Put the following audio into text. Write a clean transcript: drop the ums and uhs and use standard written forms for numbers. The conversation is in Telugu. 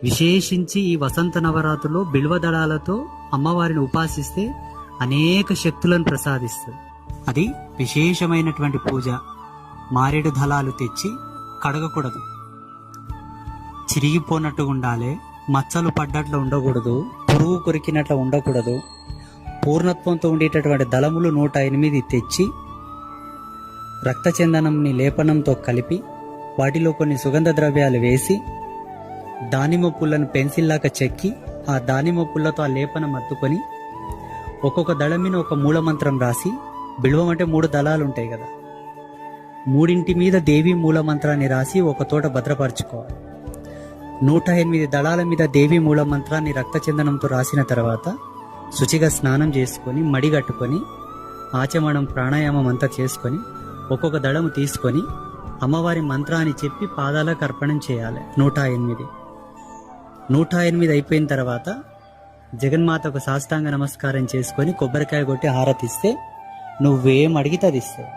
విశేషించి ఈ వసంత నవరాత్రుల్లో బిల్వదళాలతో అమ్మవారిని ఉపాసిస్తే అనేక శక్తులను ప్రసాదిస్తుంది. అది విశేషమైనటువంటి పూజ. మారేడు దళాలు తెచ్చి కడగకూడదు, చిరిగిపోనట్టు ఉండాలి, మచ్చలు పడ్డట్లు ఉండకూడదు, పురుగు కొరికినట్లు ఉండకూడదు. పూర్ణత్వంతో ఉండేటటువంటి దళములు 108 తెచ్చి రక్తచందనంని లేపనంతో కలిపి వాటిలో కొన్ని సుగంధ ద్రవ్యాలు వేసి దానిమ్మ పుల్లను పెన్సిల్లాగా చెక్కి ఆ దానిమ్మ పుల్లతో ఆ లేపనం అద్దుకొని ఒక్కొక్క దళం మీద ఒక మూలమంత్రం రాసి, బిల్వం అంటే 3 దళాలు ఉంటాయి కదా, 3 మీద దేవి మూలమంత్రాన్ని రాసి ఒక తోట భద్రపరచుకోవాలి. 108 దళాల మీద దేవి మూలమంత్రాన్ని రక్తచందనంతో రాసిన తర్వాత శుచిగా స్నానం చేసుకొని మడిగట్టుకొని ఆచమనం ప్రాణాయామం అంతా చేసుకొని ఒక్కొక్క దళము తీసుకొని అమ్మవారి మంత్రాన్ని చెప్పి పాదాలకు అర్పణం చేయాలి. 108 అయిపోయిన తర్వాత జగన్మాతకు సాష్టాంగ నమస్కారం చేసుకొని కొబ్బరికాయ కొట్టి హారతిస్తే నువ్వేం అడిగితే అది ఇస్తావు.